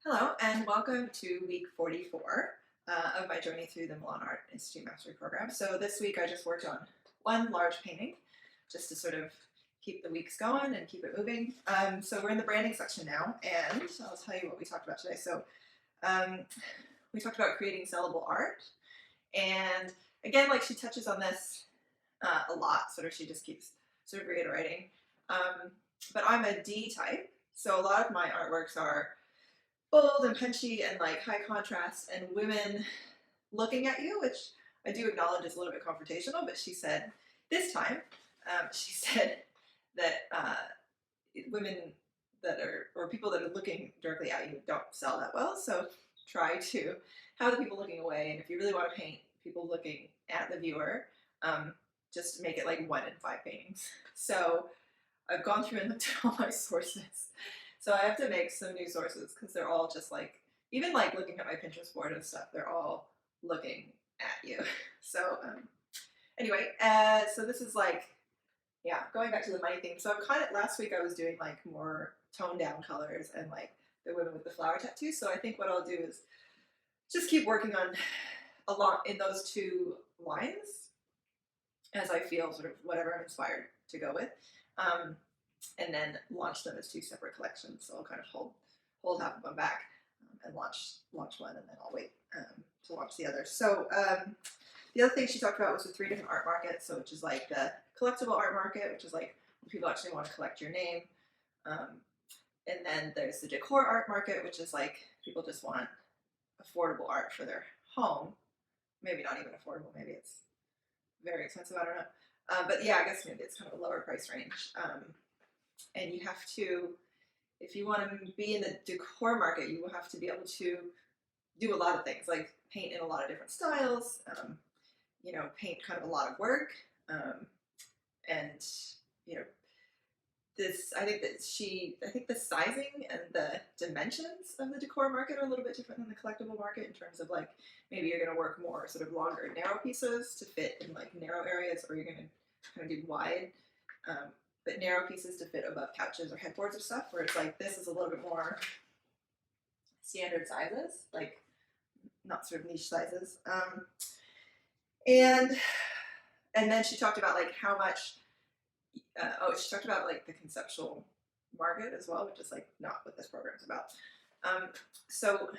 Hello, and welcome to week 44 of my journey through the Milan Art Institute Mastery Program. So this week I just worked on one large painting just to sort of keep the weeks going and keep it moving. So we're in the branding section now, and I'll tell you what we talked about today. So we talked about creating sellable art, and again, like she touches on this a lot, she just keeps sort of reiterating. But I'm a D type, so a lot of my artworks are bold and punchy and like high contrast, and women looking at you, which I do acknowledge is a little bit confrontational, but she said this time, she said that women that are, or people that are looking directly at you don't sell that well. So try to have the people looking away. And if you really want to paint people looking at the viewer, just make it like 1 in 5 paintings. So I've gone through and looked at all my sources. So I have to make some new sources because they're all just like, even like looking at my Pinterest board and stuff, they're all looking at you. So anyway, so this is like, yeah, going back to the money theme. So I'm kind of, last week I was doing like more toned down colors and like the women with the flower tattoos. So I think what I'll do is just keep working on a lot in those two lines as I feel sort of whatever I'm inspired to go with. And then launch them as 2 separate collections. So I'll kind of hold half of them back and launch one, and then I'll wait to launch the other. So the other thing she talked about was the 3 different art markets. So which is like the collectible art market, which is like when people actually want to collect your name. And then there's the decor art market, which is like people just want affordable art for their home. Maybe not even affordable, maybe it's very expensive, I don't know. But yeah, I guess maybe it's kind of a lower price range. And you have to, if you want to be in the decor market, you will have to be able to do a lot of things, like paint in a lot of different styles, paint kind of a lot of work. And, I think the sizing and the dimensions of the decor market are a little bit different than the collectible market in terms of like, maybe you're going to work more sort of longer, narrow pieces to fit in like narrow areas, or you're going to kind of do wide, but narrow pieces to fit above couches or headboards or stuff, where it's like, this is a little bit more standard sizes, like not sort of niche sizes. And then she talked about like how much, she talked about like the conceptual market as well, which is like not what this program is about. So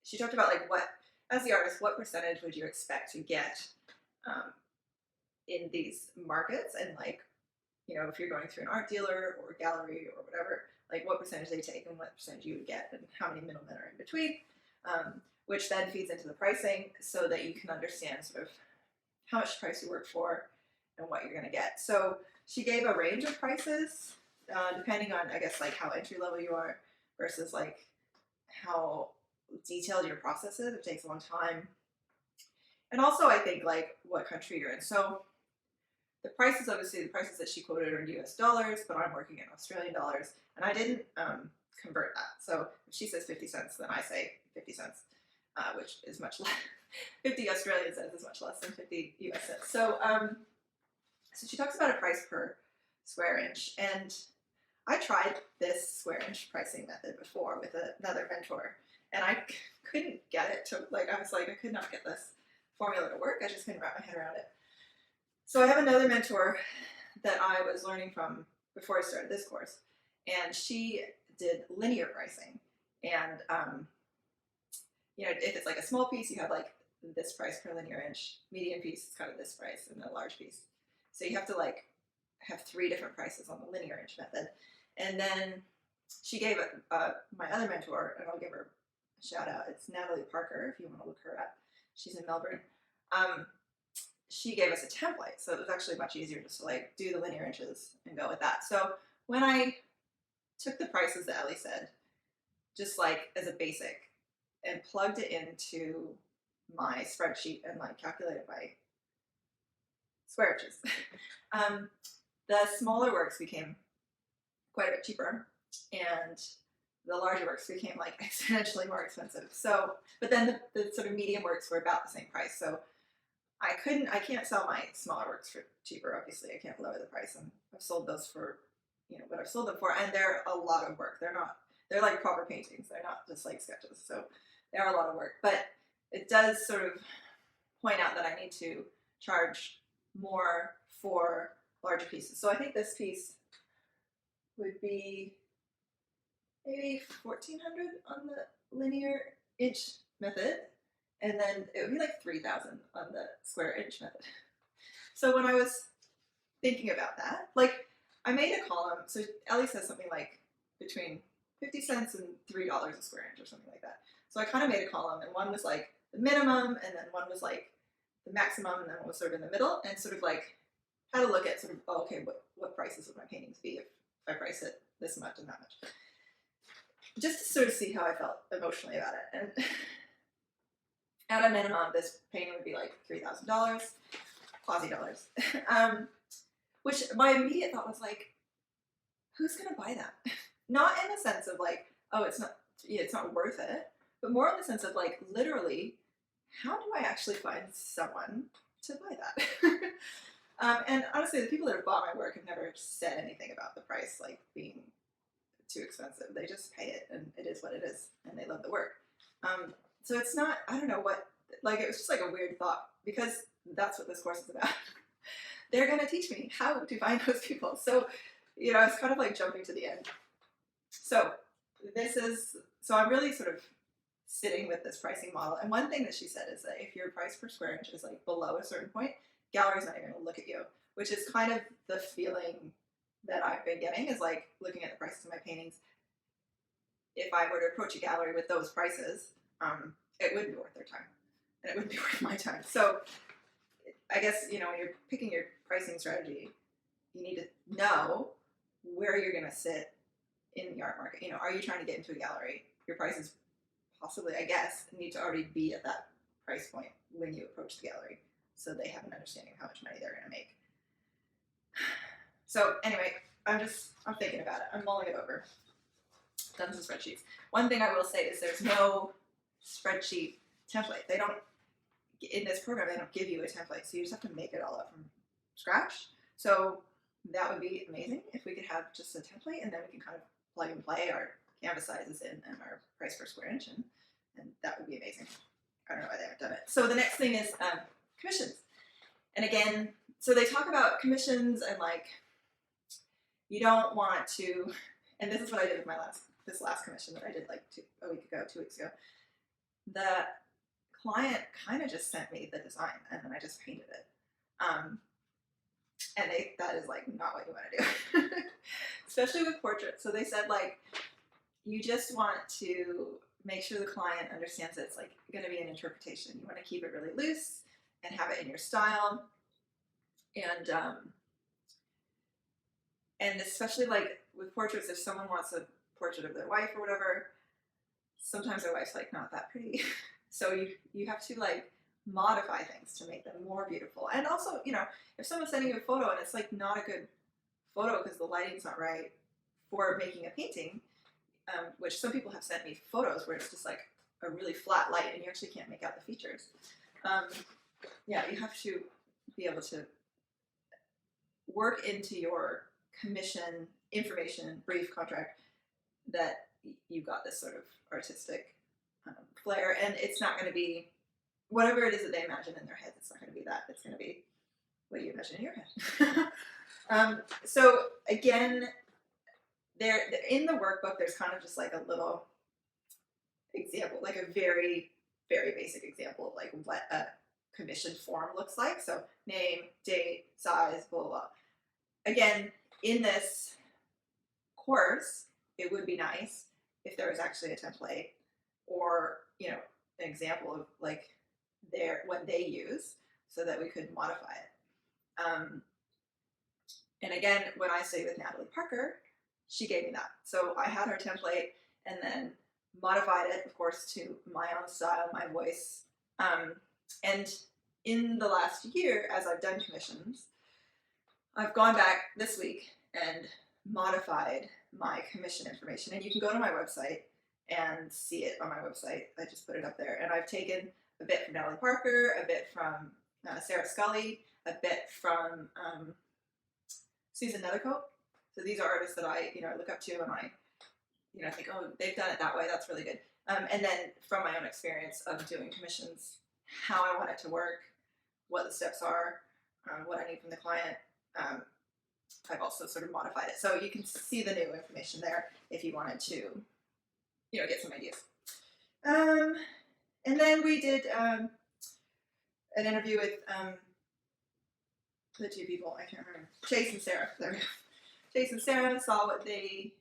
she talked about like what, as the artist, what percentage would you expect to get in these markets, and like, if you're going through an art dealer or a gallery or whatever, like what percentage they take and what percentage you would get, and how many middlemen are in between, which then feeds into the pricing so that you can understand sort of how much price you work for and what you're going to get. So she gave a range of prices depending on, I guess, like how entry level you are versus like how detailed your process is. It takes a long time. And also I think like what country you're in. So the prices, obviously, the prices that she quoted are in US dollars, but I'm working in Australian dollars, and I didn't convert that. So if she says 50 cents, then I say 50 cents, which is much less. 50 Australian cents is much less than 50 US cents. So, so she talks about a price per square inch, and I tried this square inch pricing method before with another mentor, and I couldn't get it to, like, I was like, I could not get this formula to work. I just couldn't wrap my head around it. So I have another mentor that I was learning from before I started this course, and she did linear pricing. And if it's like a small piece, you have like this price per linear inch. Medium piece is kind of this price, and then a large piece. So you have to like have 3 different prices on the linear inch method. And then she gave my other mentor, and I'll give her a shout out. It's Natalie Parker, if you want to look her up. She's in Melbourne. She gave us a template, so it was actually much easier just to like do the linear inches and go with that. So when I took the prices that Ellie said, just like as a basic, and plugged it into my spreadsheet and like calculated my square inches, the smaller works became quite a bit cheaper, and the larger works became like exponentially more expensive. So, but then the sort of medium works were about the same price. So I can't sell my smaller works for cheaper, obviously. I can't lower the price, and I've sold those for, what I've sold them for, and they're a lot of work. they're like proper paintings. They're not just like sketches. So they are a lot of work, but it does sort of point out that I need to charge more for larger pieces. So I think this piece would be maybe 1,400 on the linear inch method, and then it would be like 3,000 on the square inch method. So when I was thinking about that, like I made a column, so Ellie says something like between 50 cents and $3 a square inch or something like that. So I kind of made a column, and one was like the minimum, and then one was like the maximum, and then one was sort of in the middle, and sort of like had a look at sort of, oh, okay, what prices would my paintings be if I price it this much and that much. Just to sort of see how I felt emotionally about it. And at a minimum, this painting would be like $3,000, Aussie dollars. Which my immediate thought was like, who's gonna buy that? Not in the sense of like, oh, it's not worth it, but more in the sense of like, literally, how do I actually find someone to buy that? And honestly, the people that have bought my work have never said anything about the price like being too expensive. They just pay it, and it is what it is, and they love the work. So it's not, I don't know what, like it was just like a weird thought, because that's what this course is about. They're going to teach me how to find those people. So, you know, it's kind of like jumping to the end. So I'm really sort of sitting with this pricing model. And one thing that she said is that if your price per square inch is like below a certain point, gallery's not even going to look at you, which is kind of the feeling that I've been getting, is like looking at the prices of my paintings. If I were to approach a gallery with those prices, it wouldn't be worth their time, and it wouldn't be worth my time. So I guess, you know, when you're picking your pricing strategy, you need to know where you're going to sit in the art market. You know, are you trying to get into a gallery? Your prices possibly, I guess, need to already be at that price point when you approach the gallery, so they have an understanding of how much money they're going to make. So anyway, I'm thinking about it. I'm mulling it over. Done some spreadsheets. One thing I will say is there's no spreadsheet template. They don't, in this program, they don't give you a template, so you just have to make it all up from scratch. So that would be amazing if we could have just a template, and then we can kind of plug and play our canvas sizes in and our price per square inch, and that would be amazing. I don't know why they haven't done it. So the next thing is commissions. And again, so they talk about commissions, and like, you don't want to, and this is what I did with this last commission that I did like 2 weeks ago. The client kind of just sent me the design, and then I just painted it. And that is like not what you want to do, especially with portraits. So they said like, you just want to make sure the client understands that it's like going to be an interpretation. You want to keep it really loose and have it in your style. And especially like with portraits, if someone wants a portrait of their wife or whatever, sometimes their wife's like not that pretty. So you have to like modify things to make them more beautiful. And also, you know, if someone's sending you a photo and it's like not a good photo because the lighting's not right for making a painting, which some people have sent me photos where it's just like a really flat light and you actually can't make out the features. Yeah, you have to be able to work into your commission information brief contract that you've got this sort of artistic flair, and it's not going to be whatever it is that they imagine in their heads. It's not going to be that. It's going to be what you imagine in your head. So again, there in the workbook, there's kind of just like a little example, like a very, very basic example of like what a commission form looks like. So name, date, size, blah, blah, blah. Again, in this course, it would be nice if there was actually a template, or, you know, an example of like what they use, so that we could modify it. And again, when I stayed with Natalie Parker, she gave me that. So I had her template and then modified it, of course, to my own style, my voice. And in the last year, as I've done commissions, I've gone back this week and modified my commission information. And you can go to my website and see it on my website. I just put it up there. And I've taken a bit from Natalie Parker, a bit from Sarah Scully, a bit from Susan Nethercote. So these are artists that I look up to, and I you know, think, oh, they've done it that way. That's really good. And then from my own experience of doing commissions, how I want it to work, what the steps are, what I need from the client. I've also sort of modified it. So you can see the new information there if you wanted to, you know, get some ideas. And then we did an interview with the two people, I can't remember, Chase and Sarah. There we go. Chase and Sarah, saw what they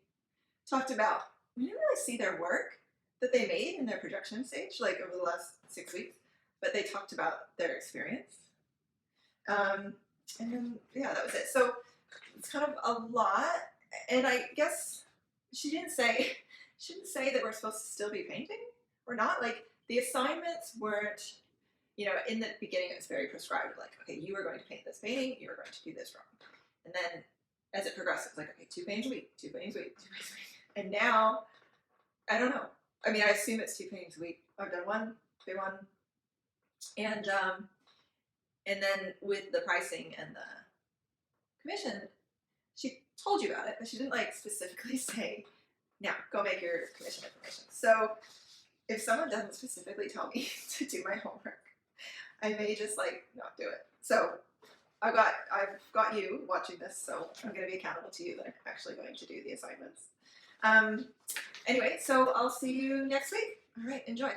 talked about. We didn't really see their work that they made in their projection stage, like over the last 6 weeks, but they talked about their experience. And then, yeah, that was it. So it's kind of a lot. And I guess she didn't say that we're supposed to still be painting or not. Like, the assignments weren't, you know, in the beginning it was very prescribed, like, okay, you are going to paint this painting, you are going to do this wrong. And then as it progressed, it was like, okay, 2 paintings a week, 2 paintings a week, 2 paintings a week. And now, I don't know. I mean, I assume it's 2 paintings a week. I've done one, big one. And then with the pricing and the commission, she told you about it, but she didn't like specifically say, now go make your commission information. So if someone doesn't specifically tell me to do my homework, I may just like not do it. So I've got you watching this, so I'm going to be accountable to you that I'm actually going to do the assignments. Anyway, so I'll see you next week. All right, enjoy.